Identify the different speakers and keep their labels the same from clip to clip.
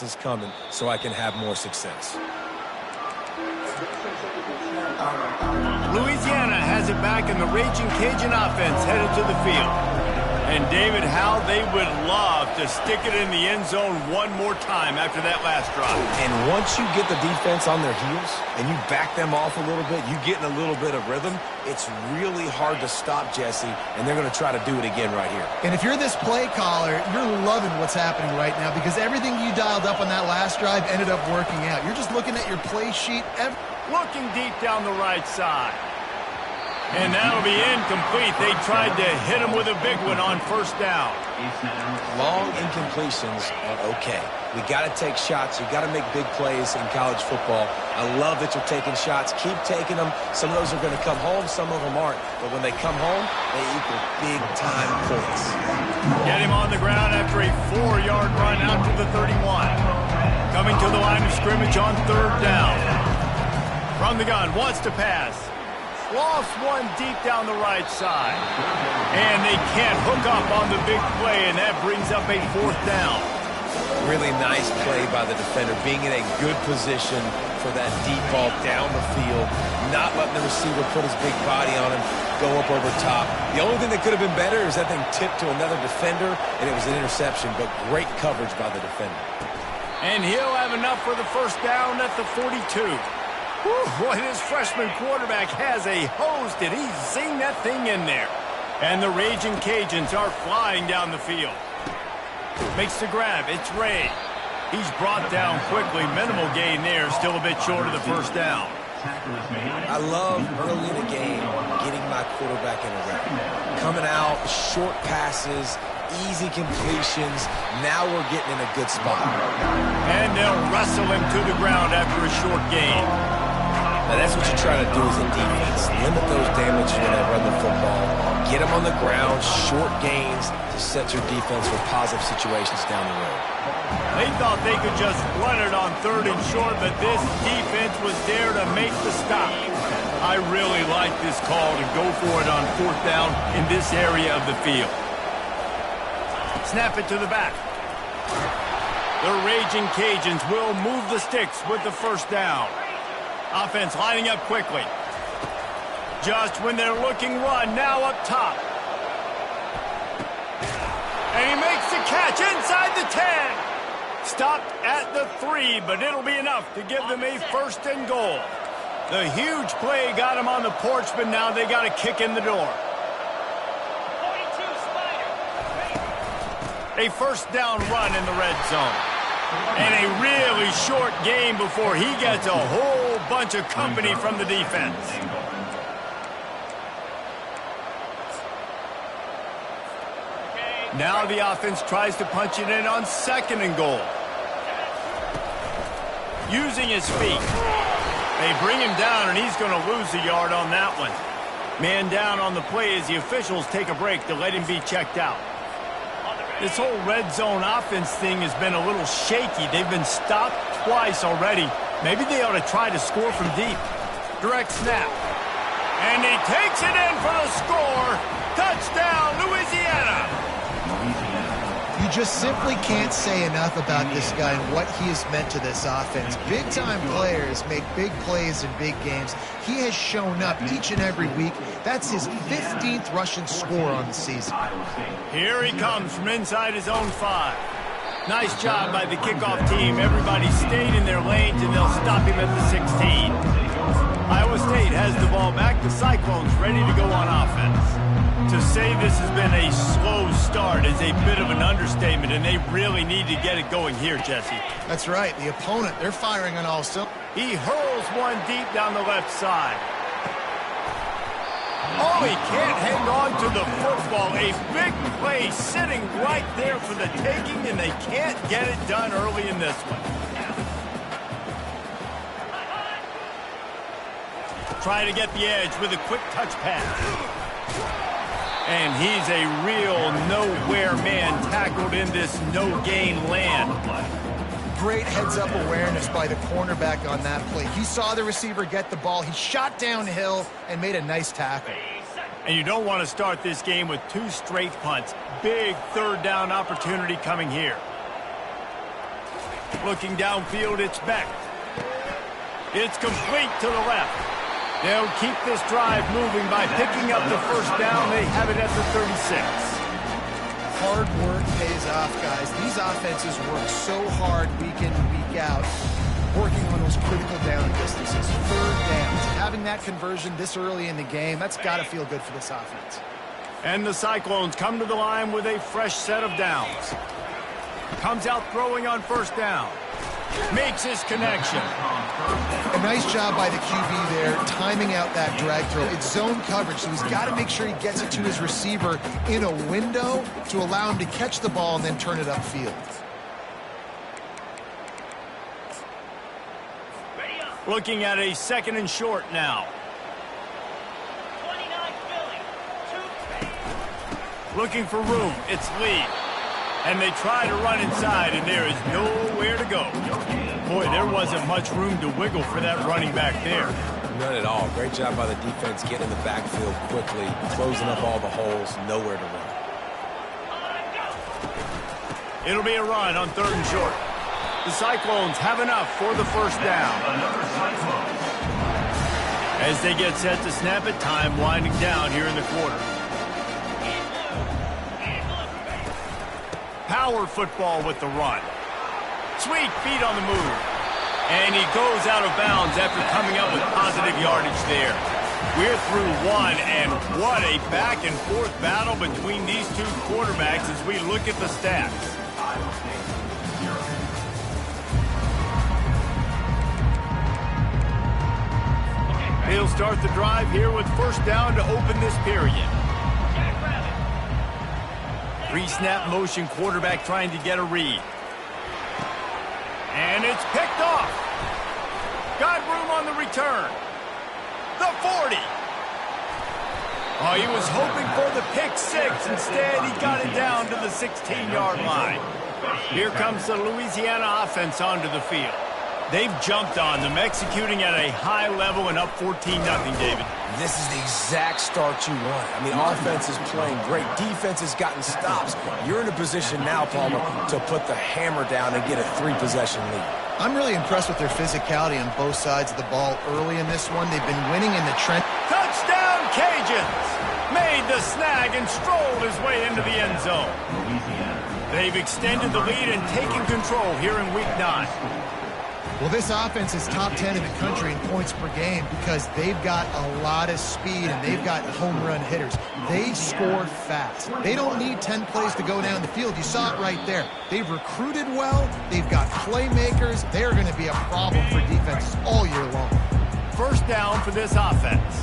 Speaker 1: passes coming so I can have more success.
Speaker 2: Louisiana has it back, in the Raging Cajun offense headed to the field. And David, how they would love to stick it in the end zone one more time after that last drive.
Speaker 1: And once you get the defense on their heels and you back them off a little bit, you get in a little bit of rhythm, it's really hard to stop, Jesse, and they're going to try to do it again right here.
Speaker 3: And if you're this play caller, you're loving what's happening right now because everything you dialed up on that last drive ended up working out. You're just looking at your play sheet.
Speaker 2: Looking deep down the right side. And that'll be incomplete. They tried to hit him with a big one on first down.
Speaker 1: Long incompletions are okay. We got to take shots. You got to make big plays in college football. I love that you're taking shots. Keep taking them. Some of those are going to come home. Some of them aren't. But when they come home, they equal big-time points.
Speaker 2: Get him on the ground after a 4-yard run out to the 31. Coming to the line of scrimmage on third down. From the gun, wants to pass. Lost one deep down the right side. And they can't hook up on the big play, and that brings up a fourth down.
Speaker 1: Really nice play by the defender, being in a good position for that deep ball down the field, not letting the receiver put his big body on him, go up over top. The only thing that could have been better is that thing tipped to another defender, and it was an interception, but great coverage by the defender.
Speaker 2: And he'll have enough for the first down at the 42. Whew, boy, this freshman quarterback has a hose. Did he zing that thing in there? And the Raging Cajuns are flying down the field. Makes the grab. It's Ray. He's brought down quickly. Minimal gain there. Still a bit short of the first down.
Speaker 1: I love early in the game getting my quarterback in a rhythm. Coming out, short passes, easy completions. Now we're getting in a good spot.
Speaker 2: And they'll wrestle him to the ground after a short gain.
Speaker 1: Now that's what you try to do as a defense. Limit those damages when they run the football. Get them on the ground, short gains to set your defense for positive situations down the road.
Speaker 2: They thought they could just run it on third and short, but this defense was there to make the stop. I really like this call to go for it on fourth down in this area of the field. Snap it to the back. The Raging Cajuns will move the sticks with the first down. Offense lining up quickly. Just when they're looking run, now up top. And he makes the catch inside the 10. Stopped at the 3, but it'll be enough to give them a first and goal. The huge play got them on the porch, but now they got a kick in the door. A first down run in the red zone. And a really short game before he gets a whole bunch of company from the defense. Now the offense tries to punch it in on second and goal. Using his feet. They bring him down, and he's going to lose a yard on that one. Man down on the play as the officials take a break to let him be checked out. This whole red zone offense thing has been a little shaky. They've been stopped twice already. Maybe they ought to try to score from deep. Direct snap. And he takes it in for the score. Touchdown, Louisiana.
Speaker 3: You just simply can't say enough about this guy and what he has meant to this offense. Big-time players make big plays in big games. He has shown up each and every week. That's his 15th rushing score on the season.
Speaker 2: Here he comes from inside his own 5. Nice job by the kickoff team. Everybody stayed in their lanes, and they'll stop him at the 16. Iowa State has the ball back. The Cyclones ready to go on offense. To say this has been a slow start is a bit of an understatement, and they really need to get it going here, Jesse.
Speaker 3: That's right. The opponent, they're firing on all cylinders.
Speaker 2: He hurls one deep down the left side. Oh, he can't hang on to the football. A big play sitting right there for the taking, and they can't get it done early in this one. Try to get the edge with a quick touch pass. And he's a real nowhere man tackled in this no-gain land.
Speaker 3: Great heads-up awareness by the cornerback on that play. He saw the receiver get the ball. He shot downhill and made a nice tackle.
Speaker 2: And you don't want to start this game with 2 straight punts. Big third down opportunity coming here. Looking downfield, it's Beck. It's complete to the left. They'll keep this drive moving by picking up the first down. They have it at the 36.
Speaker 3: Hard work pays off, guys. These offenses work so hard week in and week out, working on those critical down distances, third downs. Having that conversion this early in the game, that's got to feel good for this offense.
Speaker 2: And the Cyclones come to the line with a fresh set of downs. Comes out throwing on first down. Makes his connection.
Speaker 3: A nice job by the QB there, timing out that drag throw. It's zone coverage, so he's got to make sure he gets it to his receiver in a window to allow him to catch the ball and then turn it upfield.
Speaker 2: Looking at a second and short now. Looking for room. It's Lee. And they try to run inside, and there is nowhere to go. Boy, there wasn't much room to wiggle for that running back there.
Speaker 1: None at all. Great job by the defense getting in the backfield quickly, closing up all the holes, nowhere to run.
Speaker 2: It'll be a run on third and short. The Cyclones have enough for the first down. As they get set to snap it, time winding down here in the quarter. Power football with the run. Sweet feet on the move. And he goes out of bounds after coming up with positive yardage there. We're through one, and what a back-and-forth battle between these two quarterbacks as we look at the stats. He'll start the drive here with first down to open this period. Pre-snap motion quarterback trying to get a read. And it's picked off. Got room on the return. The 40. Oh, he was hoping for the pick six. Instead, he got it down to the 16-yard line. Here comes the Louisiana offense onto the field. They've jumped on them, executing at a high level and up 14-0, David.
Speaker 1: This is the exact start you want. I mean, offense is playing great. Defense has gotten stops. You're in a position now, Palmer, to put the hammer down and get a 3-possession lead.
Speaker 3: I'm really impressed with their physicality on both sides of the ball early in this one. They've been winning in the trench.
Speaker 2: Touchdown, Cajuns! Made the snag and strolled his way into the end zone. They've extended the lead and taken control here in Week 9.
Speaker 3: Well, this offense is top 10 in the country in points per game because they've got a lot of speed and they've got home run hitters. They score fast. They don't need 10 plays to go down the field. You saw it right there. They've recruited well. They've got playmakers. They're going to be a problem for defenses all year long.
Speaker 2: First down for this offense.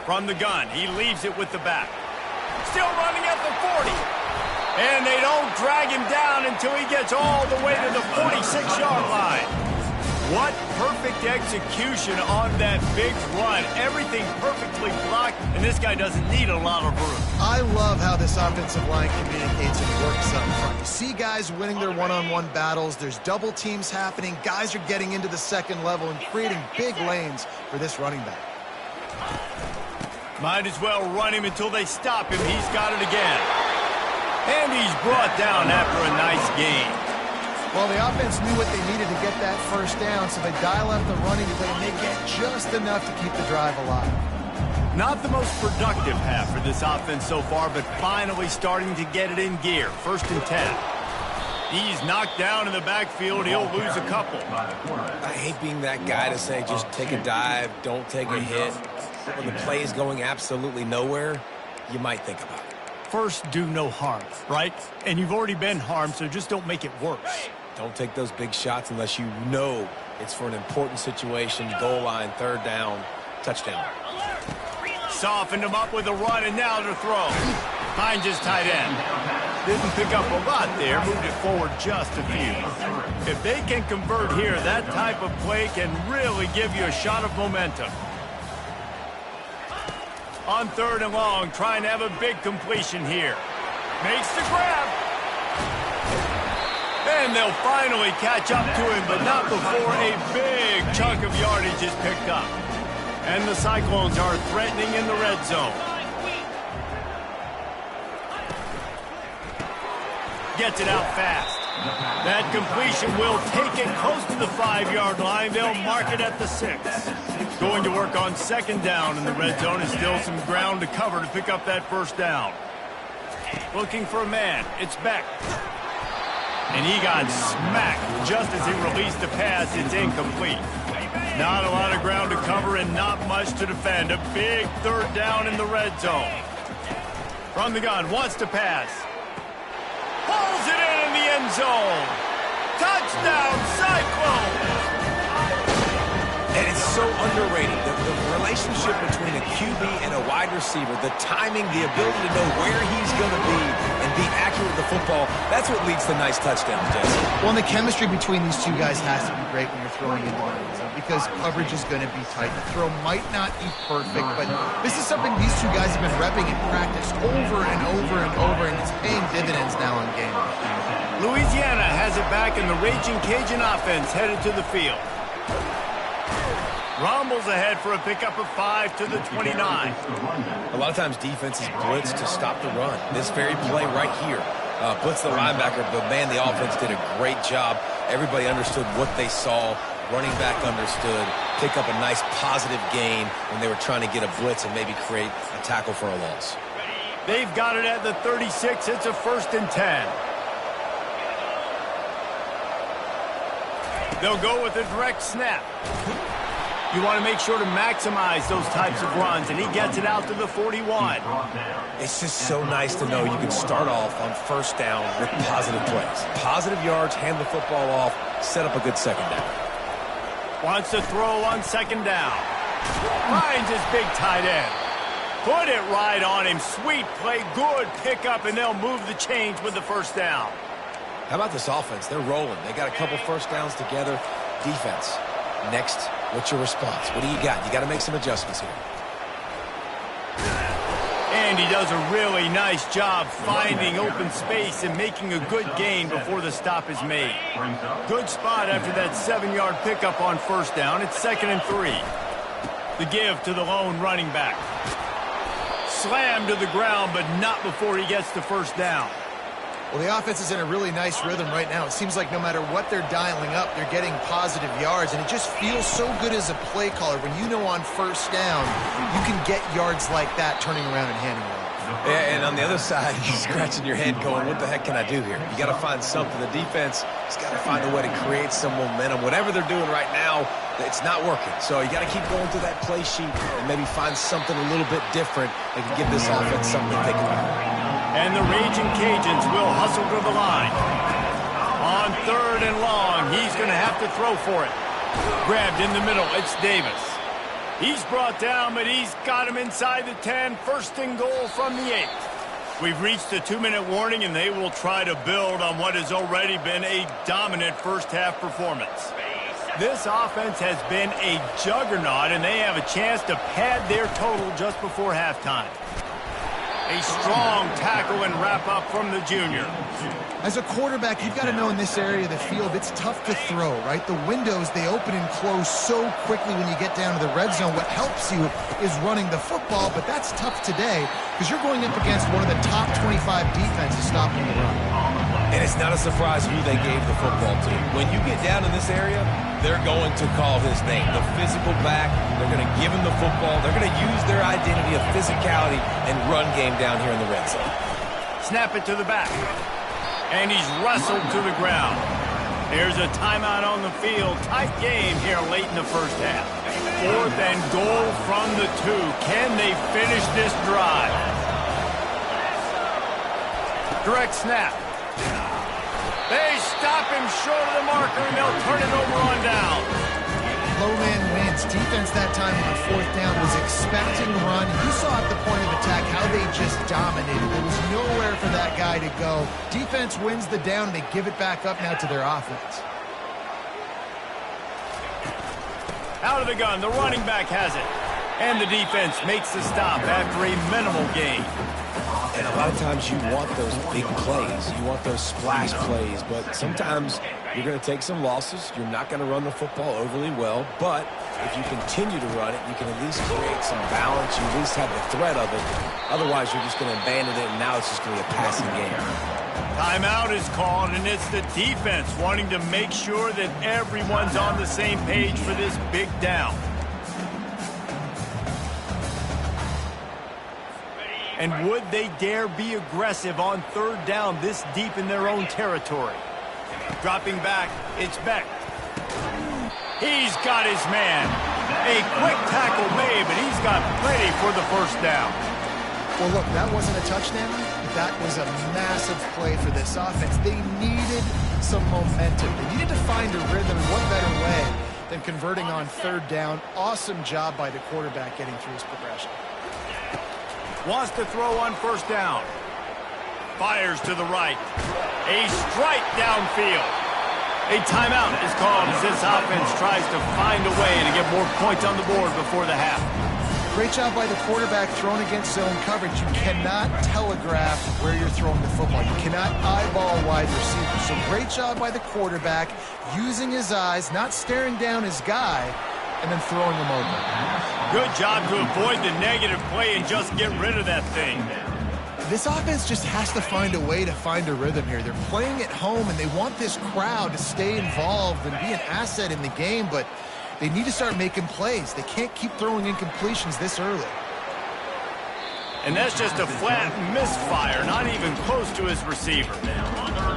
Speaker 2: From the gun, he leaves it with the back. Still running at the 40. And they don't drag him down until he gets all the way to the 46-yard line. What perfect execution on that big run. Everything perfectly blocked, and this guy doesn't need a lot of room.
Speaker 3: I love how this offensive line communicates and works up front. You see guys winning their one-on-one battles. There's double teams happening. Guys are getting into the second level and creating big lanes for this running back.
Speaker 2: Might as well run him until they stop him. He's got it again. And he's brought down after a nice gain.
Speaker 3: Well, the offense knew what they needed to get that first down, so they dial up the running play, and they get just enough to keep the drive alive.
Speaker 2: Not the most productive half for this offense so far, but finally starting to get it in gear. First and 10. He's knocked down in the backfield. He'll lose a couple.
Speaker 1: I hate being that guy to say just take a dive, don't take a hit. When the play is going absolutely nowhere, you might think about it.
Speaker 2: First, do no harm, right? And you've already been harmed, so just don't make it worse.
Speaker 1: Don't take those big shots unless you know it's for an important situation, goal line, third down, touchdown.
Speaker 2: Softened him up with a run, and now to throw. Finds his tight end. Didn't pick up a lot there, moved it forward just a few. If they can convert here, that type of play can really give you a shot of momentum. On third and long, trying to have a big completion here. Makes the grab. And they'll finally catch up to him, but not before a big chunk of yardage is picked up. And the Cyclones are threatening in the red zone. gets it out fast. That completion will take it close to the 5-yard line. They'll mark it at the 6. Going to work on second down in the red zone, and still some ground to cover to pick up that first down. Looking for a man. It's Beck. And he got smacked just as he released the pass. It's incomplete. Not a lot of ground to cover and not much to defend. A big third down in the red zone. From the gun, wants to pass. Pulls it in the end zone. Touchdown, Cyclones!
Speaker 1: And it's so underrated, the relationship between a QB and a wide receiver, the timing, the ability to know where he's going to be and be accurate with the football, that's what leads to nice touchdowns, Jesse.
Speaker 3: Well, and the chemistry between these two guys has to be great when you're throwing into the end zone because coverage is going to be tight. The throw might not be perfect, but this is something these two guys have been repping in practice over and over and over, and it's paying dividends now in game.
Speaker 2: Louisiana has it back, and the Raging Cajun offense headed to the field. Rumbles ahead for a pickup of 5 to the 29.
Speaker 1: A lot of times defenses blitz to stop the run. This very play right here, blitz the linebacker, but man, the offense did a great job. Everybody understood what they saw. Running back understood. Pick up a nice positive gain when they were trying to get a blitz and maybe create a tackle for a loss.
Speaker 2: They've got it at the 36. It's a 1st and 10. They'll go with a direct snap. You want to make sure to maximize those types of runs, and he gets it out to the 41.
Speaker 1: It's just so nice to know you can start off on first down with positive plays. Positive yards, hand the football off, set up a good second down.
Speaker 2: Wants to throw on second down. Finds his big tight end. Put it right on him. Sweet play, good pickup, and they'll move the chains with the first down.
Speaker 1: How about this offense? They're rolling. They got a couple first downs together. Defense. Next, what's your response? What do you got? You got to make some adjustments here.
Speaker 2: And he does a really nice job finding open space and making a good gain before the stop is made. Good spot after that 7-yard pickup on first down. It's 2nd and 3. The give to the lone running back. Slammed to the ground, but not before he gets the first down.
Speaker 3: Well, the offense is in a really nice rhythm right now. It seems like no matter what they're dialing up, they're getting positive yards, and it just feels so good as a play caller when you know on first down you can get yards like that turning around and handing it off.
Speaker 1: Yeah, and on the other side, you're scratching your head going, what the heck can I do here? You got to find something. The defense has got to find a way to create some momentum. Whatever they're doing right now, it's not working. So you got to keep going through that play sheet and maybe find something a little bit different that can give this offense something to think about.
Speaker 2: And the Raging Cajuns will hustle to the line. On 3rd and long, he's going to have to throw for it. Grabbed in the middle, it's Davis. He's brought down, but he's got him inside the 10. 1st and goal from the 8. We've reached the 2-minute warning, and they will try to build on what has already been a dominant first-half performance. This offense has been a juggernaut, and they have a chance to pad their total just before halftime. A strong tackle and wrap-up from the junior.
Speaker 3: As a quarterback, you've got to know in this area of the field, it's tough to throw, right? The windows, they open and close so quickly when you get down to the red zone. What helps you is running the football, but that's tough today because you're going up against one of the top 25 defenses stopping the run.
Speaker 1: And it's not a surprise who they gave the football to. When you get down in this area, they're going to call his name. The physical back, they're going to give him the football. They're going to use their identity of physicality and run game down here in the red zone.
Speaker 2: Snap it to the back. And he's wrestled to the ground. There's a timeout on the field. Tight game here late in the first half. 4th and goal from the 2. Can they finish this drive? Direct snap. They stop him short of the marker, and they'll turn it over on down.
Speaker 3: Low man wins. Defense that time on 4th down was expecting run. You saw at the point of attack how they just dominated. There was nowhere for that guy to go. Defense wins the down. They give it back up now to their offense.
Speaker 2: Out of the gun, the running back has it. And the defense makes the stop after a minimal gain.
Speaker 1: And a lot of times you want those big plays. You want those splash plays. But sometimes you're going to take some losses. You're not going to run the football overly well. But if you continue to run it, you can at least create some balance. You at least have the threat of it. Otherwise, you're just going to abandon it, and now it's just going to be a passing game.
Speaker 2: Timeout is called, and it's the defense wanting to make sure that everyone's on the same page for this big down. And would they dare be aggressive on third down this deep in their own territory? Dropping back, it's Beck. He's got his man. A quick tackle made, but he's got plenty for the first down.
Speaker 3: Well, look, that wasn't a touchdown, but that was a massive play for this offense. They needed some momentum. They needed to find a rhythm, and what better way than converting on third down. Awesome job by the quarterback getting through his progression.
Speaker 2: Wants to throw on first down. Fires to the right. A strike downfield. A timeout is called as this offense tries to find a way to get more points on the board before the half.
Speaker 3: Great job by the quarterback thrown against zone coverage. You cannot telegraph where you're throwing the football. You cannot eyeball wide receivers. So great job by the quarterback using his eyes, not staring down his guy, and then throwing him over.
Speaker 2: Good job to avoid the negative play and just get rid of that thing.
Speaker 3: This offense just has to find a way to find a rhythm here. They're playing at home, and they want this crowd to stay involved and be an asset in the game, but they need to start making plays. They can't keep throwing incompletions this early.
Speaker 2: And that's just a flat misfire, not even close to his receiver.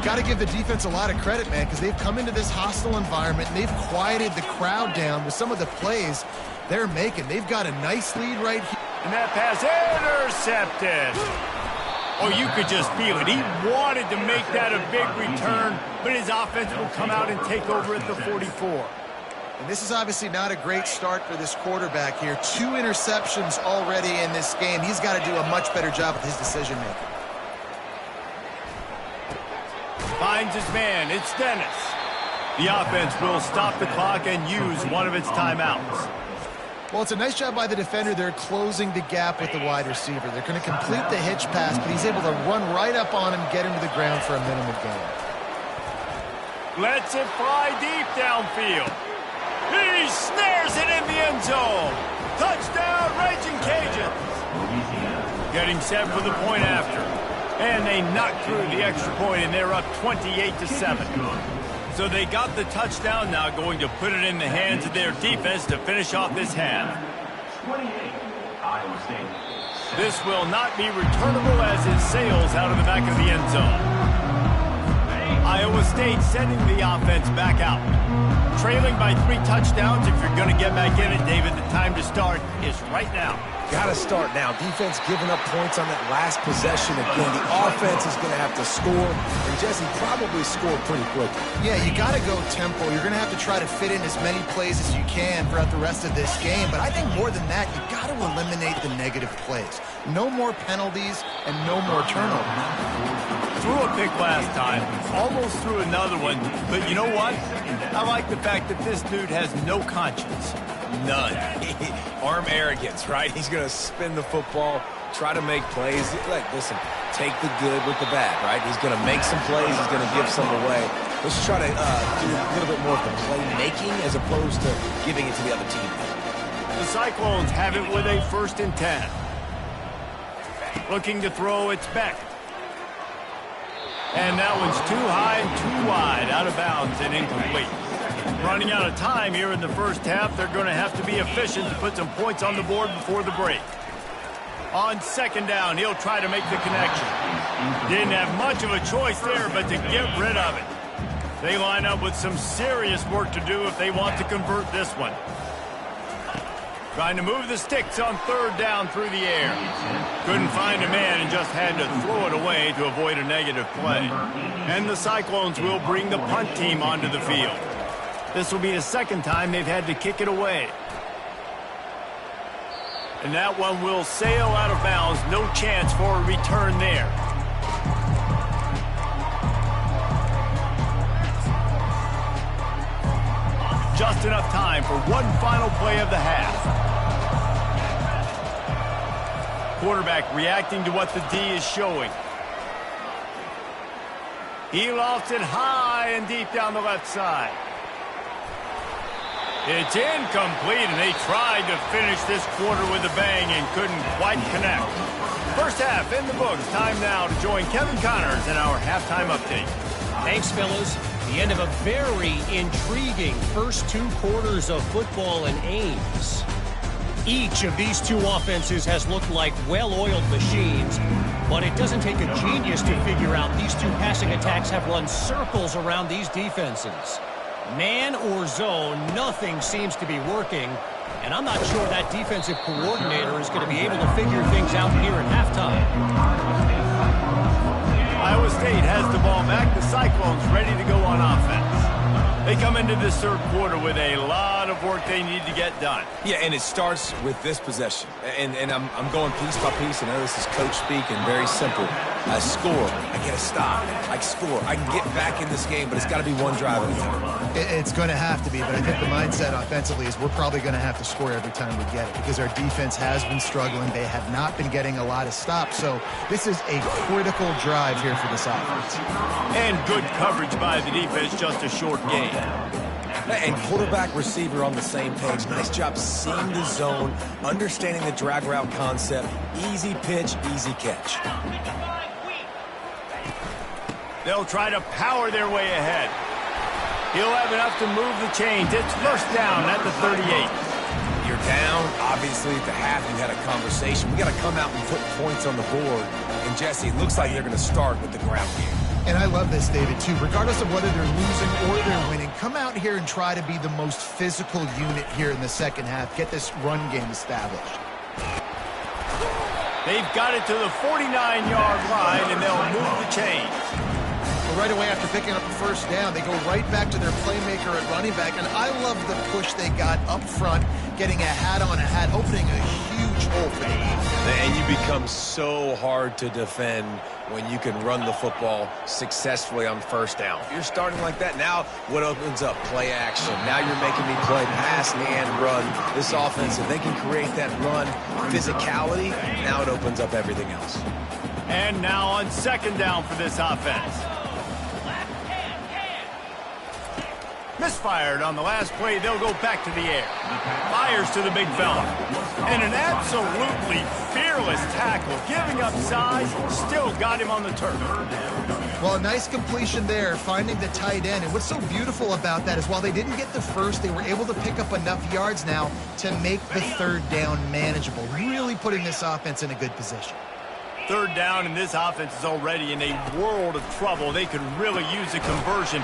Speaker 3: Got to give the defense a lot of credit, man, because they've come into this hostile environment, and they've quieted the crowd down with some of the plays they're making. They've got a nice lead right here.
Speaker 2: And that pass intercepted. Oh, you could just feel it. He wanted to make that a big return, but his offense will come out and take over at the 44.
Speaker 3: And this is obviously not a great start for this quarterback here. 2 interceptions already in this game. He's got to do a much better job with his decision-making.
Speaker 2: Finds his man. It's Dennis. The offense will stop the clock and use one of its timeouts.
Speaker 3: Well, it's a nice job by the defender. They're closing the gap with the wide receiver. They're going to complete the hitch pass, but he's able to run right up on him, get him to the ground for a minimum gain.
Speaker 2: Lets it fly deep downfield. He snares it in the end zone. Touchdown, Raging Cajuns. Getting set for the point after. And they knock through the extra point, and they're up 28-7. So they got the touchdown, now going to put it in the hands of their defense to finish off this half. This will not be returnable as it sails out of the back of the end zone. Iowa State sending the offense back out. Trailing by 3 touchdowns. If you're going to get back in it, David, the time to start is right now.
Speaker 1: Got to start now. Defense giving up points on that last possession again. The offense is going to have to score, and Jesse probably score pretty quickly.
Speaker 3: Yeah, you got to go tempo. You're going to have to try to fit in as many plays as you can throughout the rest of this game. But I think more than that, you got to eliminate the negative plays. No more penalties and no more turnovers.
Speaker 2: Threw a pick last time, almost threw another one. But you know what? I like the fact that this dude has no conscience.
Speaker 1: None. Arm arrogance, right? He's going to spin the football, try to make plays. Like, listen, take the good with the bad, right? He's going to make some plays. He's going to give some away. Let's try to do a little bit more of the playmaking as opposed to giving it to the other team.
Speaker 2: The Cyclones have it with a 1st and 10. Looking to throw, it's Beck. And that one's too high and too wide, out of bounds and incomplete. Running out of time here in the first half, they're going to have to be efficient to put some points on the board before the break. On 2nd down, he'll try to make the connection. Didn't have much of a choice there, but to get rid of it. They line up with some serious work to do if they want to convert this one. Trying to move the sticks on 3rd down through the air. Couldn't find a man and just had to throw it away to avoid a negative play. And the Cyclones will bring the punt team onto the field. This will be the 2nd time they've had to kick it away. And that one will sail out of bounds. No chance for a return there. Just enough time for one final play of the half. Quarterback reacting to what the D is showing. He lofts it high and deep down the left side. It's incomplete, and they tried to finish this quarter with a bang and couldn't quite connect. First half in the books. Time now to join Kevin Connors in our halftime update.
Speaker 4: Thanks, fellas. The end of a very intriguing first 2 quarters of football in Ames. Each of these 2 offenses has looked like well-oiled machines, but it doesn't take a genius to figure out these 2 passing attacks have run circles around these defenses. Man or zone, nothing seems to be working, and I'm not sure that defensive coordinator is going to be able to figure things out here at halftime.
Speaker 2: Iowa State has the ball back. The Cyclones ready to go on offense. They come into this third quarter with a lot of work they need to get done.
Speaker 1: Yeah, and it starts with this possession. And I'm going piece by piece. I know this is coach speak and very simple. I score. I get a stop. I score. I can get back in this game, but it's got to be one drive at a time.
Speaker 3: It's going to have to be, but I think the mindset offensively is we're probably going to have to score every time we get it because our defense has been struggling. They have not been getting a lot of stops, so this is a critical drive here for this offense.
Speaker 2: And good coverage by the defense, just a short game.
Speaker 1: And quarterback receiver on the same page. Nice job seeing the zone, understanding the drag route concept. Easy pitch, easy catch.
Speaker 2: They'll try to power their way ahead. He'll have enough to move the chains. It's first down at the 38.
Speaker 1: You're down. Obviously, at the half, you had a conversation. We got to come out and put points on the board. And, Jesse, it looks like they're going to start with the ground game.
Speaker 3: And I love this, David, too. Regardless of whether they're losing or they're winning, come out here and try to be the most physical unit here in the second half. Get this run game established.
Speaker 2: They've got it to the 49-yard line, and they'll move the chains.
Speaker 3: Well, right away after picking up the first down, they go right back to their playmaker at running back. And I love the push they got up front, getting a hat on a hat, opening a huge hole for the defense.
Speaker 1: And you become so hard to defend when you can run the football successfully on first down. If you're starting like that, now what opens up? Play action. Now you're making me play pass and run. This offense, if they can create that run physicality, now it opens up everything else.
Speaker 2: And now on second down for this offense. Misfired on the last play. They'll go back to the air. Fires to the big fella. And an absolutely fearless tackle. Giving up size. Still got him on the turf.
Speaker 3: Well, a nice completion there, finding the tight end. And what's so beautiful about that is while they didn't get the first, they were able to pick up enough yards now to make the third down manageable. Really putting this offense in a good position.
Speaker 2: Third down, and this offense is already in a world of trouble. They could really use a conversion,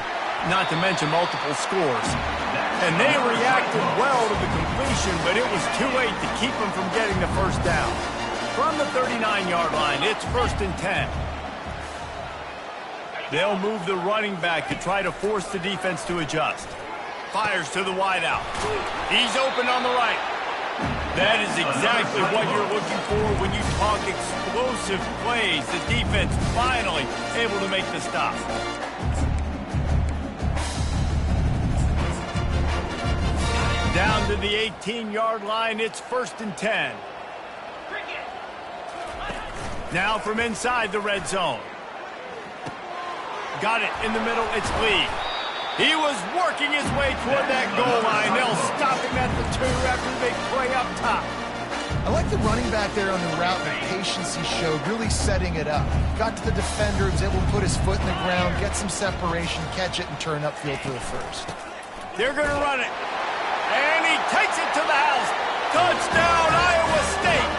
Speaker 2: not to mention multiple scores. And they reacted well to the completion, but it was too late to keep them from getting the first down. From the 39-yard line, it's first and 10. They'll move the running back to try to force the defense to adjust. Fires to the wideout. He's open on the right. That is exactly what you're looking for when you talk explosive plays. The defense finally able to make the stop. Down to the 18-yard line, it's first and 10. Now from inside the red zone. Got it in the middle, it's Lee. He was working his way toward that goal line. They'll stop him at the 2 after the big play up top.
Speaker 3: I like the running back there on the route, the patience he showed, really setting it up. Got to the defender, was able to put his foot in the ground, get some separation, catch it, and turn upfield for the first.
Speaker 2: They're going to run it. And he takes it to the house. Touchdown, Iowa State.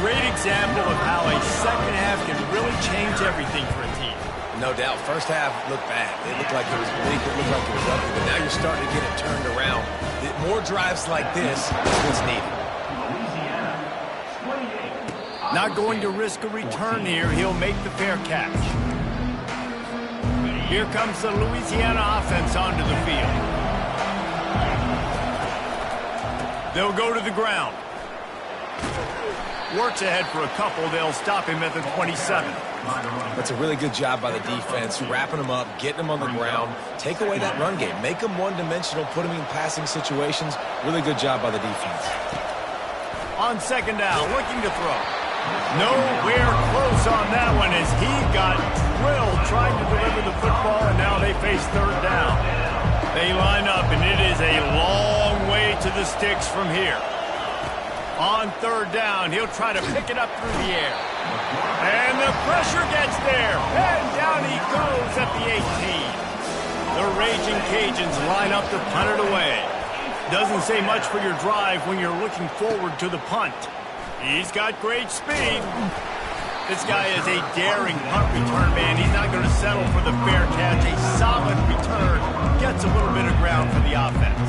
Speaker 2: Great example of how a second half can really change everything for a team.
Speaker 1: No doubt. First half looked bad. It looked like it was bleak. It looked like it was ugly. But now you're starting to get it turned around. More drives like this is what's needed.
Speaker 2: Not going to risk a return here. He'll make the fair catch. Here comes the Louisiana offense onto the field. They'll go to the ground. Works ahead for a couple. They'll stop him at the 27.
Speaker 1: That's a really good job by the defense, wrapping them up, getting them on the ground, take away that run game, make them one-dimensional, put them in passing situations. Really good job by the defense.
Speaker 2: On second down, looking to throw. Nowhere close on that one as he got drilled trying to deliver the football, and now they face third down. They line up, and it is a long way to the sticks from here. On third down, he'll try to pick it up through the air. And the pressure gets there. And down he goes at the 18. The Raging Cajuns line up to punt it away. Doesn't say much for your drive when you're looking forward to the punt. He's got great speed. This guy is a daring punt return man. He's not going to settle for the fair catch. A solid return gets a little bit of ground for the offense.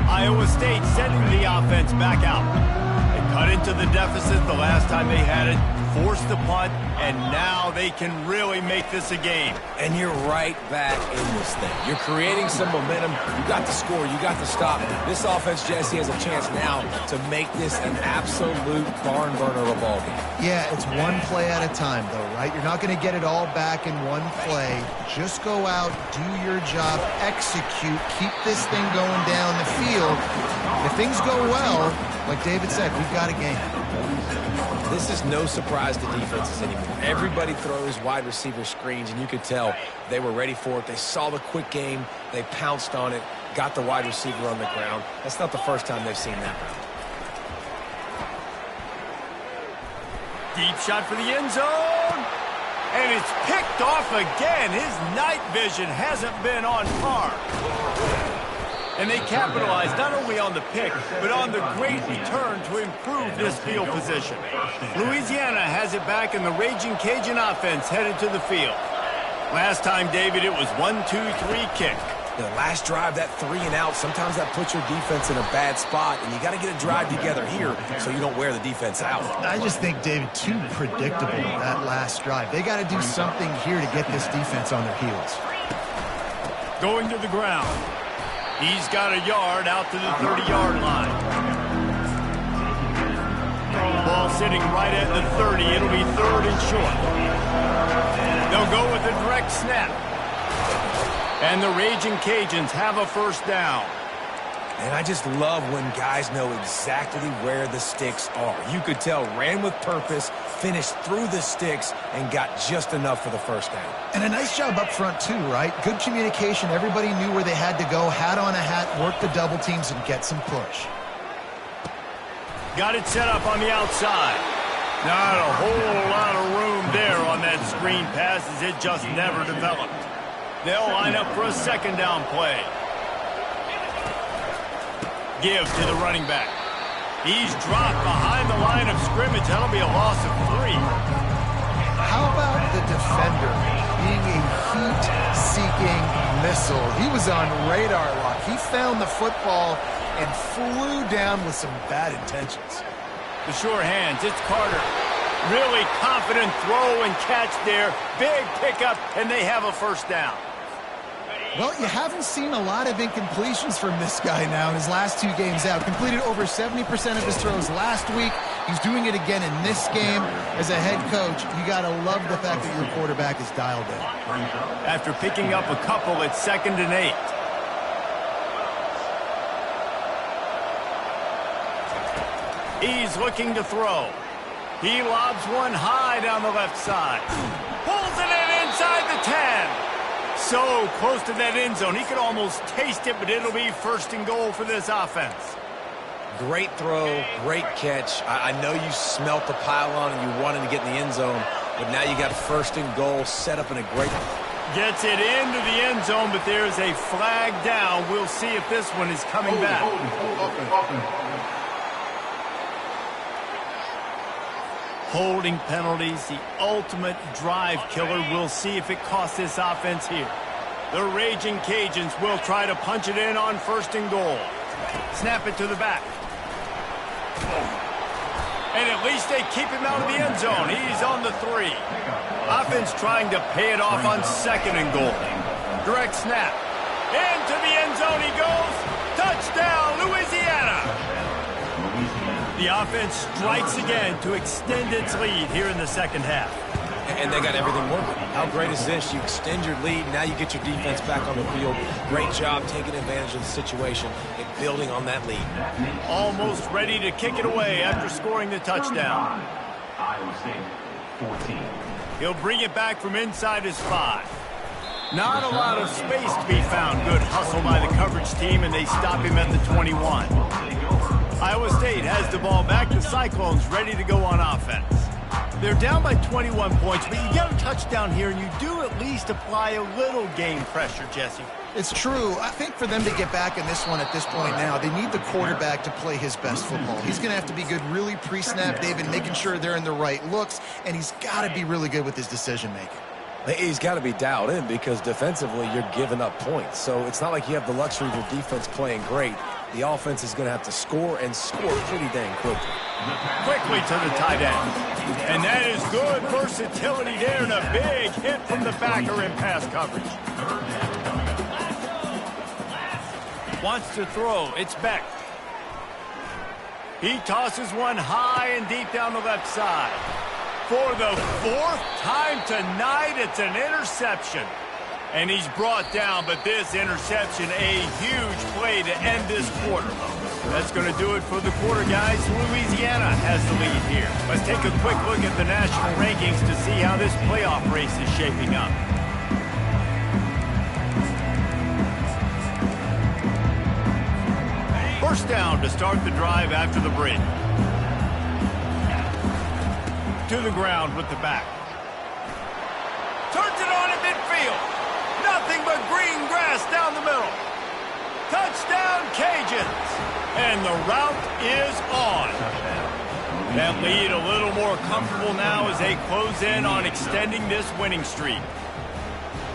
Speaker 2: Iowa State sending the offense back out. They cut into the deficit the last time they had it, forced the punt, and now they can really make this a game.
Speaker 1: And you're right back in this thing. You're creating some momentum. You got the score. You got the stop. This offense, Jesse, has a chance now to make this an absolute barn burner of a ball game.
Speaker 3: Yeah, it's one play at a time, though, right? You're not going to get it all back in one play. Just go out, do your job, execute, keep this thing going down the field. If things go well, like David said, we've got a game.
Speaker 1: This is no surprise to defenses anymore. Everybody throws wide receiver screens, and you could tell they were ready for it. They saw the quick game. They pounced on it, got the wide receiver on the ground. That's not the first time they've seen that route.
Speaker 2: Deep shot for the end zone. And it's picked off again. His night vision hasn't been on par. And they capitalized not only on the pick, but on the great return to improve this field position. Louisiana has it back, and the Raging Cajun offense headed to the field. Last time, David, it was 1-2-3 kick.
Speaker 1: The last drive, that 3 and out, sometimes that puts your defense in a bad spot, and you got to get a drive together here so you don't wear the defense out.
Speaker 3: I just think, David, too predictable, that last drive. They got to do something here to get this defense on their heels.
Speaker 2: Going to the ground. He's got a yard out to the 30-yard line. Ball sitting right at the 30. It'll be third and short. They'll go with a direct snap. And the Raging Cajuns have a first down.
Speaker 1: And I just love when guys know exactly where the sticks are. You could tell, ran with purpose, finished through the sticks, and got just enough for the first down.
Speaker 3: And a nice job up front, too, right? Good communication. Everybody knew where they had to go, hat on a hat, work the double teams, and get some push.
Speaker 2: Got it set up on the outside. Not a whole lot of room there on that screen pass as it just never developed. They'll line up for a second down play. Give to the running back. He's dropped behind the line of scrimmage. That'll be a loss of 3.
Speaker 3: How about the defender being a heat-seeking missile? He was on radar lock. He found the football and flew down with some bad intentions.
Speaker 2: The sure hands, it's Carter. Really confident throw and catch there. Big pickup, and they have a first down.
Speaker 3: Well, you haven't seen a lot of incompletions from this guy now in his last 2 games out. Completed over 70% of his throws last week. He's doing it again in this game. As a head coach, you got to love the fact that your quarterback is dialed in.
Speaker 2: After picking up a couple at 2nd and 8. He's looking to throw. He lobs one high down the left side. Pulls it in inside the 10. So close to that end zone. He could almost taste it, but it'll be first and goal for this offense.
Speaker 1: Great throw, great catch. I know you smelt the pylon and you wanted to get in the end zone, but now you got first and goal set up in a great...
Speaker 2: Gets it into the end zone, but there's a flag down. We'll see if this one is coming back. Holding penalties, the ultimate drive killer. We'll see if it costs this offense here. The Raging Cajuns will try to punch it in on first and goal. Snap it to the back. And at least they keep him out of the end zone. He's on the 3. Offense trying to pay it off on 2nd and goal. Direct snap. Into the end zone he goes. Touchdown, Louisiana. The offense strikes again to extend its lead here in the second half.
Speaker 1: And they got everything working. How great is this? You extend your lead, now you get your defense back on the field. Great job taking advantage of the situation and building on that lead.
Speaker 2: Almost ready to kick it away after scoring the touchdown. He'll bring it back from inside his 5. Not a lot of space to be found. Good hustle by the coverage team, and they stop him at the 21. Iowa State has the ball back. The Cyclones ready to go on offense. They're down by 21 points, but you get a touchdown here, and you do at least apply a little game pressure, Jesse.
Speaker 3: It's true. I think for them to get back in this one at this point now, they need the quarterback to play his best football. He's going to have to be good really pre-snap, David, making sure they're in the right looks, and he's got to be really good with his decision-making.
Speaker 1: He's got to be dialed in because defensively you're giving up points. So it's not like you have the luxury of your defense playing great. The offense is going to have to score and score pretty dang quickly.
Speaker 2: Quickly to the tight end. And that is good versatility there and a big hit from the backer in pass coverage. Wants to throw. It's Beck. He tosses one high and deep down the left side. For the fourth time tonight, it's an interception. And he's brought down, but this interception, a huge play to end this quarter. That's going to do it for the quarter, guys. Louisiana has the lead here. Let's take a quick look at the national rankings to see how this playoff race is shaping up. First down to start the drive after the break. To the ground with the back. Turns it on at midfield. Nothing but green grass down the middle. Touchdown, Cajuns. And the route is on. That lead a little more comfortable now as they close in on extending this winning streak.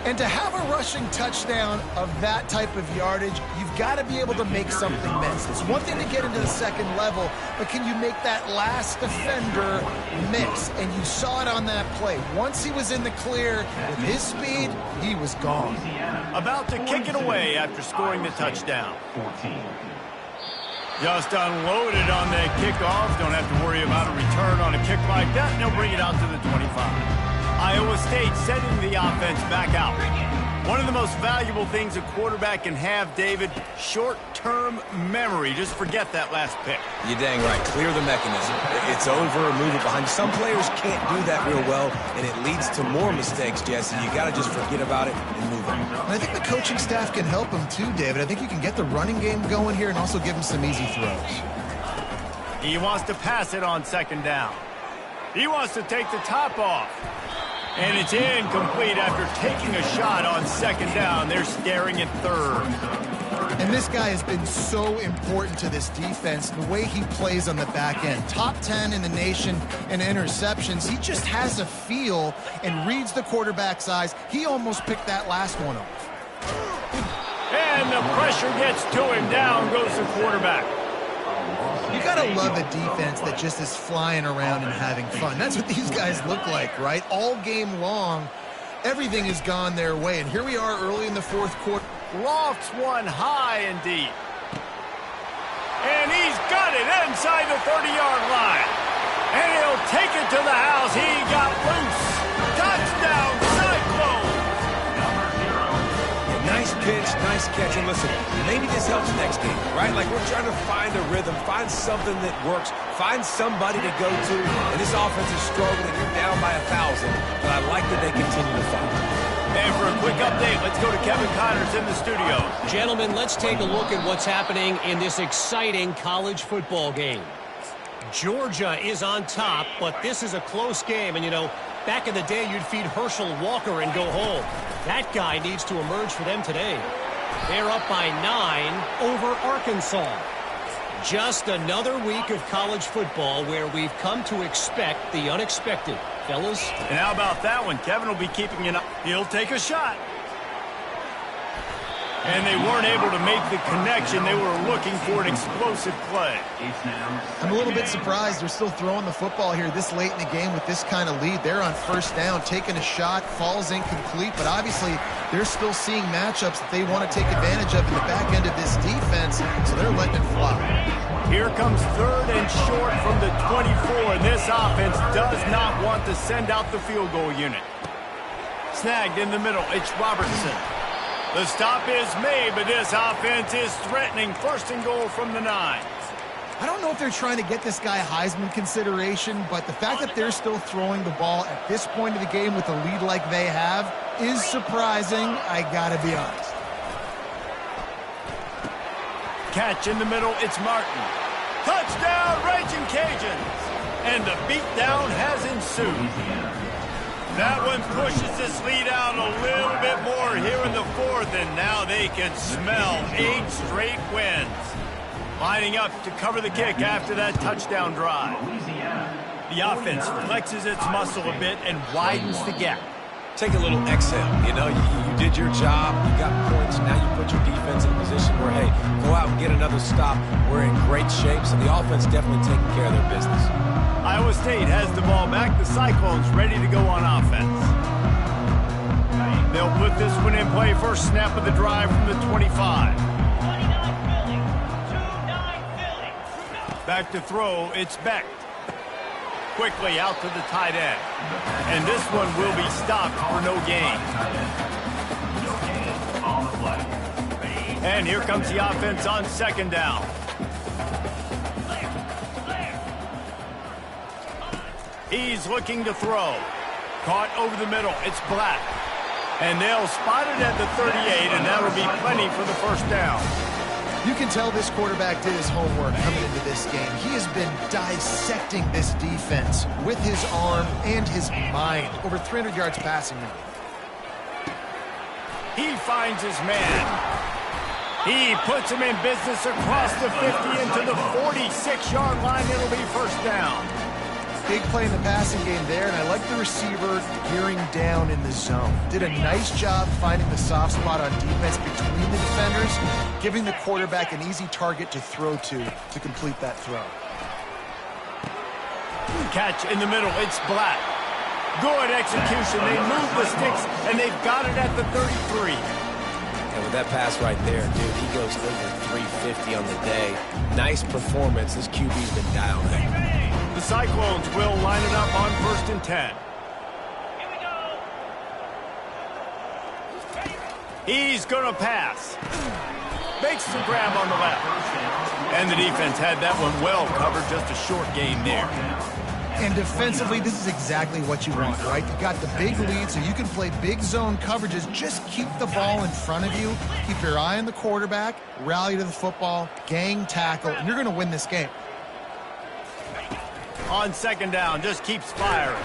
Speaker 3: And to have a rushing touchdown of that type of yardage, you've got to be able to make something miss. It's one thing to get into the second level, but can you make that last defender miss? And you saw it on that play. Once he was in the clear, with his speed, he was gone.
Speaker 2: About to kick it away after scoring the touchdown. Just unloaded on the kickoff. Don't have to worry about a return on a kick like that. And they'll bring it out to the 25. Iowa State sending the offense back out. One of the most valuable things a quarterback can have, David, short-term memory. Just forget that last pick.
Speaker 1: You're dang right. Clear the mechanism. It's over, move it behind you. Some players can't do that real well, and it leads to more mistakes, Jesse. You got to just forget about it and move on.
Speaker 3: And I think the coaching staff can help him too, David. I think you can get the running game going here and also give him some easy throws.
Speaker 2: He wants to pass it on second down. He wants to take the top off. And it's incomplete after taking a shot on second down. They're staring at third.
Speaker 3: And this guy has been so important to this defense, the way he plays on the back end. Top 10 in the nation in interceptions. He just has a feel and reads the quarterback's eyes. He almost picked that last one off.
Speaker 2: And the pressure gets to him. Down goes the quarterback.
Speaker 3: You gotta love a defense that just is flying around and having fun. That's what these guys look like, right? All game long, everything has gone their way. And here we are early in the fourth quarter.
Speaker 2: Lofts one high and deep. And he's got it inside the 30-yard line. And he'll take it to the house. He got loose. Touchdown, Cyclone.
Speaker 1: Nice pitch, nice catch. And listen, maybe this helps next game, right? Like we're trying to find a rhythm, find something that works, find somebody to go to. And this offense is struggling. You're down by 1,000, but I like that they continue to fight.
Speaker 2: And for a quick update, let's go to Kevin Connors in the studio.
Speaker 4: Gentlemen, let's take a look at what's happening in this exciting college football game. Georgia is on top, but this is a close game. And, you know, back in the day, you'd feed Herschel Walker and go home. That guy needs to emerge for them today. They're up by 9 over Arkansas. Just another week of college football where we've come to expect the unexpected. Fellas?
Speaker 2: And how about that one? Kevin will be keeping it up. He'll take a shot. And they weren't able to make the connection. They were looking for an explosive play.
Speaker 3: I'm a little bit surprised they're still throwing the football here this late in the game with this kind of lead. They're on first down, taking a shot, falls incomplete, but obviously they're still seeing matchups that they want to take advantage of in the back end of this defense, so they're letting it fly.
Speaker 2: Here comes third and short from the 24, and this offense does not want to send out the field goal unit. Snagged in the middle, it's Robertson. The stop is made, but this offense is threatening. First and goal from the 9.
Speaker 3: I don't know if they're trying to get this guy Heisman consideration, but the fact that they're still throwing the ball at this point of the game with a lead like they have is surprising, I gotta be honest.
Speaker 2: Catch in the middle, it's Martin. Touchdown, Raging Cajuns! And the beatdown has ensued. That one pushes this lead out a little bit more here in the fourth, and now they can smell 8 straight wins. Lining up to cover the kick after that touchdown drive. The offense flexes its muscle a bit and widens the gap.
Speaker 1: Take a little exhale. You know, you did your job. You got points. Now you put your defense in a position where, hey, go out and get another stop. We're in great shape, so the offense definitely taking care of their business.
Speaker 2: Iowa State has the ball back. The Cyclones ready to go on offense. They'll put this one in play. First snap of the drive from the 25. Back to throw, it's Beck. Quickly out to the tight end. And this one will be stopped for no gain. And here comes the offense on second down. He's looking to throw. Caught over the middle, it's Black. And they'll spot it at the 38, and that'll be plenty for the first down.
Speaker 3: You can tell this quarterback did his homework coming into this game. He has been dissecting this defense with his arm and his mind. Over 300 yards passing now.
Speaker 2: He finds his man. He puts him in business across the 50 into the 46-yard line. It'll be first down.
Speaker 3: Big play in the passing game there, and I like the receiver gearing down in the zone. Did a nice job finding the soft spot on defense between the defenders, giving the quarterback an easy target to throw to complete that throw.
Speaker 2: Catch in the middle, it's Black. Good execution. They move the sticks, and they've got it at the 33.
Speaker 1: And with that pass right there, dude, he goes over 350 on the day. Nice performance. This QB's been dialed in.
Speaker 2: The Cyclones will line it up on 1st and 10. He's going to pass. Makes the grab on the left. And the defense had that one well covered, just a short gain there.
Speaker 3: And defensively, this is exactly what you want, right? You got the big lead, so you can play big zone coverages. Just keep the ball in front of you. Keep your eye on the quarterback. Rally to the football. Gang tackle. And you're going to win this game.
Speaker 2: On second down, just keeps firing.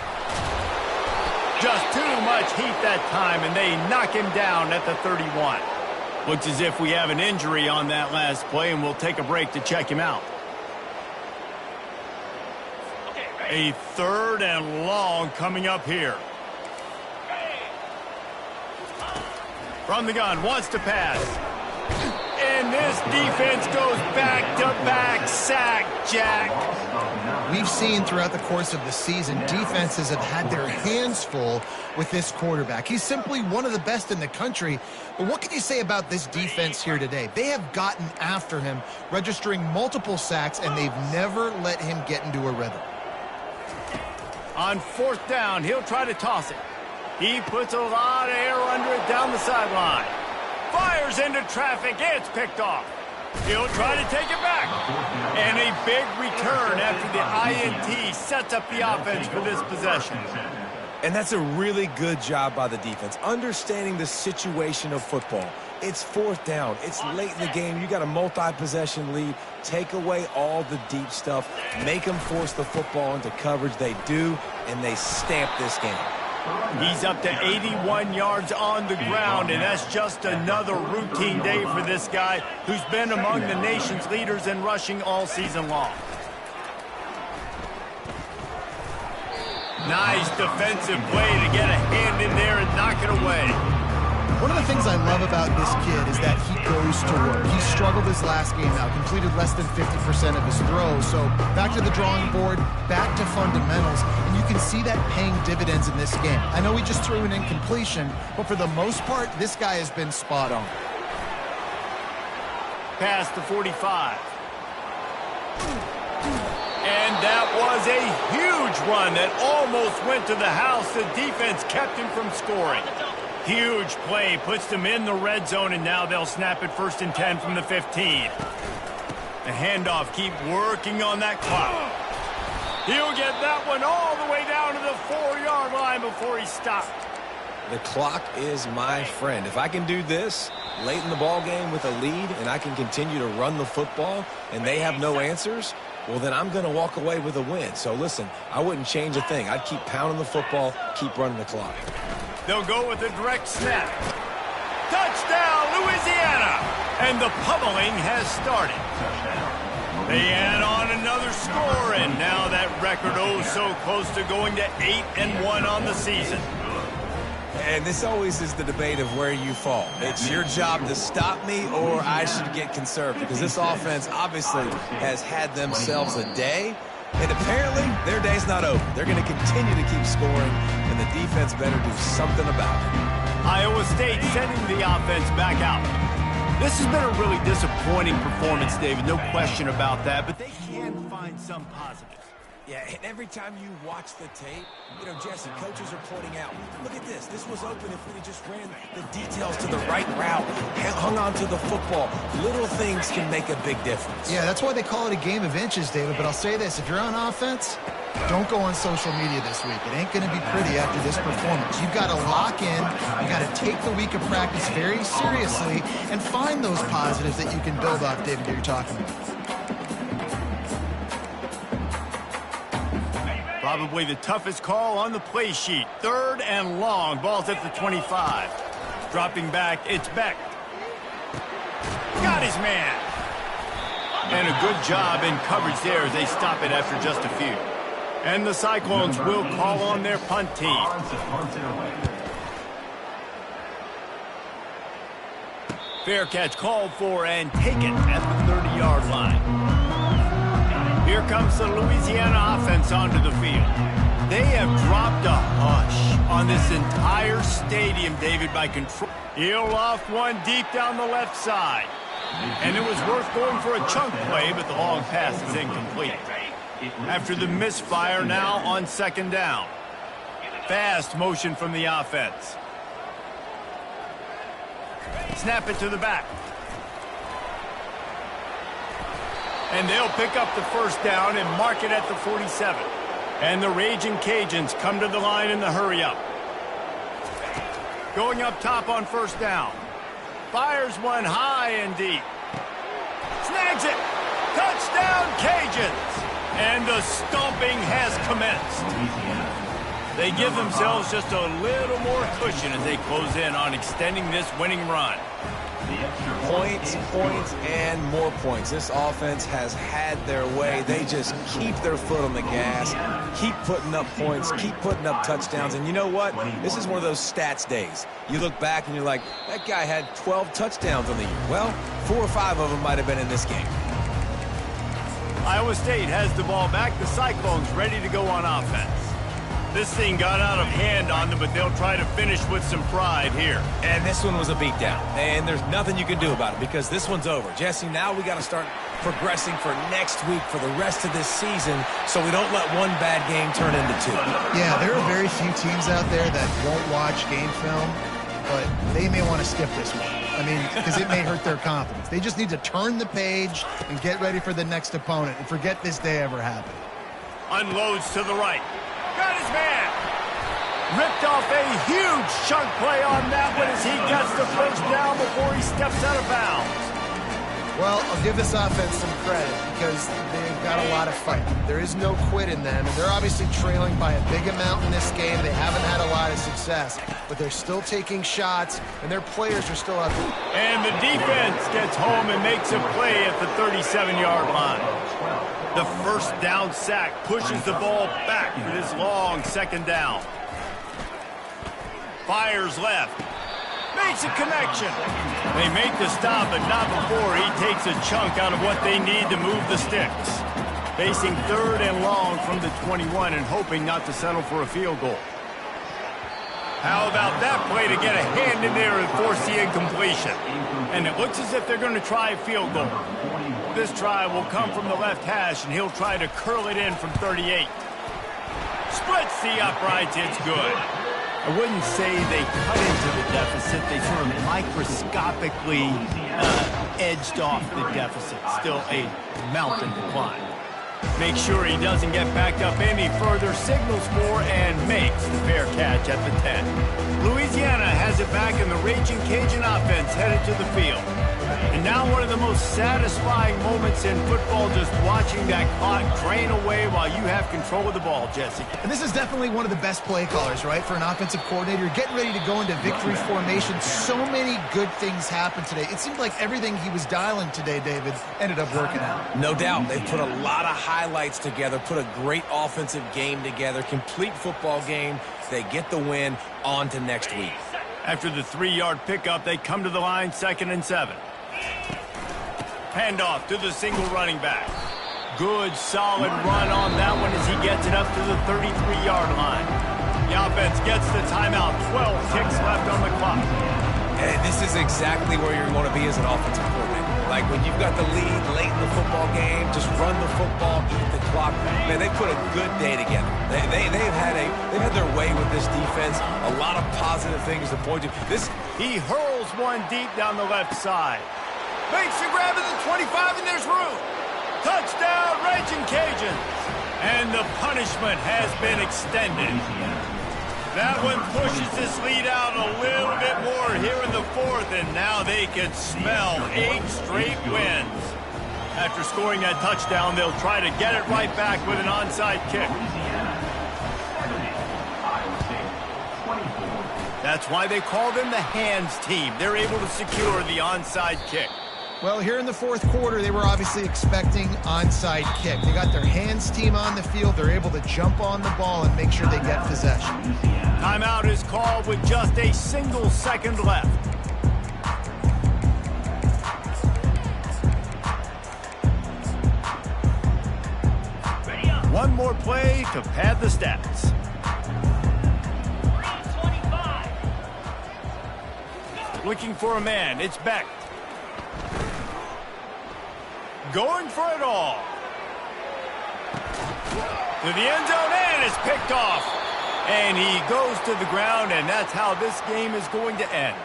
Speaker 2: Just too much heat that time, and they knock him down at the 31. Looks as if we have an injury on that last play, and we'll take a break to check him out. A 3rd and long coming up here. From the gun, wants to pass. And this defense goes back-to-back sack, Jack.
Speaker 3: We've seen throughout the course of the season, defenses have had their hands full with this quarterback. He's simply one of the best in the country. But what can you say about this defense here today? They have gotten after him, registering multiple sacks, and they've never let him get into a rhythm.
Speaker 2: On 4th down, he'll try to toss it. He puts a lot of air under it down the sideline. Fires into traffic. It's picked off. He'll try to take it back. And a big return after the INT sets up the offense for this possession.
Speaker 1: And that's a really good job by the defense, understanding the situation of football. It's 4th down. It's late in the game. You got a multi-possession lead. Take away all the deep stuff. Make them force the football into coverage. They do, and they stamp this game.
Speaker 2: He's up to 81 yards on the ground, and that's just another routine day for this guy who's been among the nation's leaders in rushing all season long. Nice defensive play to get a hand in there and knock it away.
Speaker 3: One of the things I love about this kid is that he goes to work. He struggled his last game out, completed less than 50% of his throws. So back to the drawing board, back to fundamentals, and you can see that paying dividends in this game. I know he just threw an incompletion, but for the most part, this guy has been spot on.
Speaker 2: Past the 45. And that was a huge run that almost went to the house. The defense kept him from scoring. Huge play, puts them in the red zone, and now they'll snap it 1st and 10 from the 15. The handoff, keep working on that clock. He'll get that one all the way down to the 4-yard line before he stopped.
Speaker 1: The clock is my friend. If I can do this late in the ball game with a lead and I can continue to run the football and they have no answers, well, then I'm going to walk away with a win. So, listen, I wouldn't change a thing. I'd keep pounding the football, keep running the clock.
Speaker 2: They'll go with a direct snap. Touchdown, Louisiana! And the pummeling has started. They add on another score, and now that record so close to going to 8-1 on the season.
Speaker 1: And this always is the debate of where you fall. It's your job to stop me or I should get conservative, because this offense obviously has had themselves a day, and apparently their day's not over. They're going to continue to keep scoring, and the defense better do something about it.
Speaker 2: Iowa State sending the offense back out. This has been a really disappointing performance, David, no question about that, but they can find some positives.
Speaker 1: Yeah, and every time you watch the tape, Jesse, coaches are pointing out, look at this. This was open if we just ran the details to the right route, hung on to the football. Little things can make a big difference.
Speaker 3: Yeah, that's why they call it a game of inches, David. But I'll say this, if you're on offense, don't go on social media this week. It ain't going to be pretty after this performance. You've got to lock in. You've got to take the week of practice very seriously and find those positives that you can build off, David, that you're talking about.
Speaker 2: Probably the toughest call on the play sheet. 3rd and long. Ball's at the 25. Dropping back, it's Beck. Got his man. And a good job in coverage there as they stop it after just a few. And the Cyclones will call on their punt team. Fair catch called for and taken at the 30-yard line. Here comes the Louisiana offense onto the field. They have dropped a hush on this entire stadium, David, by control. He'll loft one deep down the left side. And it was worth going for a chunk play, but the long pass is incomplete. After the misfire, now on 2nd down. Fast motion from the offense. Snap it to the back. And they'll pick up the 1st down and mark it at the 47. And the Raging Cajuns come to the line in the hurry-up. Going up top on 1st down. Fires one high and deep. Snags it. Touchdown, Cajuns. And the stomping has commenced. They give themselves just a little more cushion as they close in on extending this winning run.
Speaker 1: Points, points, and more points. This offense has had their way. They just keep their foot on the gas, keep putting up points, keep putting up touchdowns. And you know what? This is one of those stats days. You look back and you're like, that guy had 12 touchdowns on the year. Well, 4 or 5 of them might have been in this game.
Speaker 2: Iowa State has the ball back. The Cyclones ready to go on offense. This thing got out of hand on them, but they'll try to finish with some pride here.
Speaker 1: And this one was a beatdown. And there's nothing you can do about it because this one's over. Jesse, now we got to start progressing for next week for the rest of this season so we don't let one bad game turn into 2.
Speaker 3: Yeah, there are very few teams out there that won't watch game film, but they may want to skip this one. I mean, because it may hurt their confidence. They just need to turn the page and get ready for the next opponent and forget this day ever happened.
Speaker 2: Unloads to the right. Got his man. Ripped off a huge chunk play on that one as he gets the 1st down before he steps out of bounds.
Speaker 3: Well, I'll give this offense some credit because they've got a lot of fight. There is no quit in them, and they're obviously trailing by a big amount in this game. They haven't had a lot of success, but they're still taking shots, and their players are still out there.
Speaker 2: And the defense gets home and makes a play at the 37-yard line. The 1st down sack pushes the ball back for this long 2nd down. Fires left. Makes a connection. They make the stop, but not before he takes a chunk out of what they need to move the sticks. Facing 3rd and long from the 21 and hoping not to settle for a field goal. How about that play to get a hand in there and force the incompletion? And it looks as if they're going to try a field goal. This try will come from the left hash, and he'll try to curl it in from 38. Splits the uprights. It's good. I wouldn't say they cut into the deficit. They sort of microscopically edged off the deficit. Still a mountain to climb. Make sure he doesn't get backed up any further, signals for, and makes the fair catch at the 10. Louisiana has it back in the Raging Cajun offense headed to the field. And now one of the most satisfying moments in football, just watching that clock drain away while you have control of the ball, Jesse.
Speaker 3: And this is definitely one of the best play callers, right, for an offensive coordinator. You're getting ready to go into victory formation. So many good things happened today. It seemed like everything he was dialing today, David, ended up working out.
Speaker 1: No doubt. They put a lot of highlights together, put a great offensive game together, complete football game. They get the win. On to next week.
Speaker 2: After the 3-yard pickup, they come to the line, 2nd and 7. Handoff to the single running back. Good, solid run on that one as he gets it up to the 33-yard line. The offense gets the timeout. 12 ticks left on the clock.
Speaker 1: And this is exactly where you're going to be as an offensive coordinator. Like when you've got the lead late in the football game, just run the football, eat the clock. Man, they put a good day together. They've had their way with this defense. A lot of positive things to point to.
Speaker 2: He hurls one deep down the left side. Makes the grab at the 25, and there's room. Touchdown, Raging Cajuns. And the punishment has been extended. That one pushes this lead out a little bit more here in the 4th, and now they can smell 8 straight wins. After scoring that touchdown, they'll try to get it right back with an onside kick. That's why they call them the hands team. They're able to secure the onside kick.
Speaker 3: Well, here in the 4th quarter, they were obviously expecting onside kick. They got their hands team on the field. They're able to jump on the ball and make sure they get possession.
Speaker 2: Timeout is called with just a single second left. One more play to pad the stats. 325. Looking for a man. It's Beck. Going for it all. To the end zone, and it's picked off. And he goes to the ground, and that's how this game is going to end.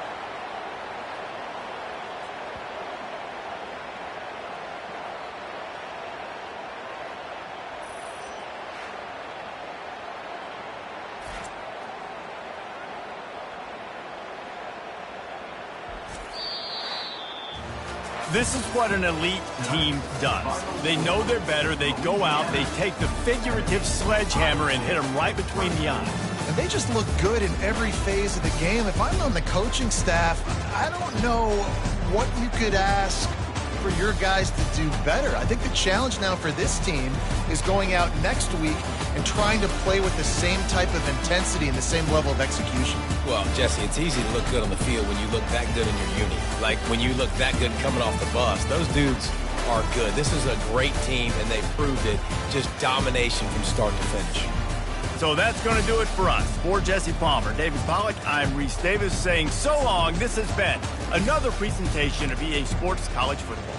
Speaker 2: This is what an elite team does. They know they're better. They go out. They take the figurative sledgehammer and hit them right between the eyes.
Speaker 3: And they just look good in every phase of the game. If I'm on the coaching staff, I don't know what you could ask for your guys to do better. I think the challenge now for this team is going out next week and trying to play with the same type of intensity and the same level of execution.
Speaker 1: Well, Jesse, it's easy to look good on the field when you look that good in your uni. Like when you look that good coming off the bus. Those dudes are good. This is a great team, and they proved it. Just domination from start to finish.
Speaker 2: So that's going to do it for us. For Jesse Palmer, David Pollack, I'm Reese Davis saying so long. This has been another presentation of EA Sports College Football.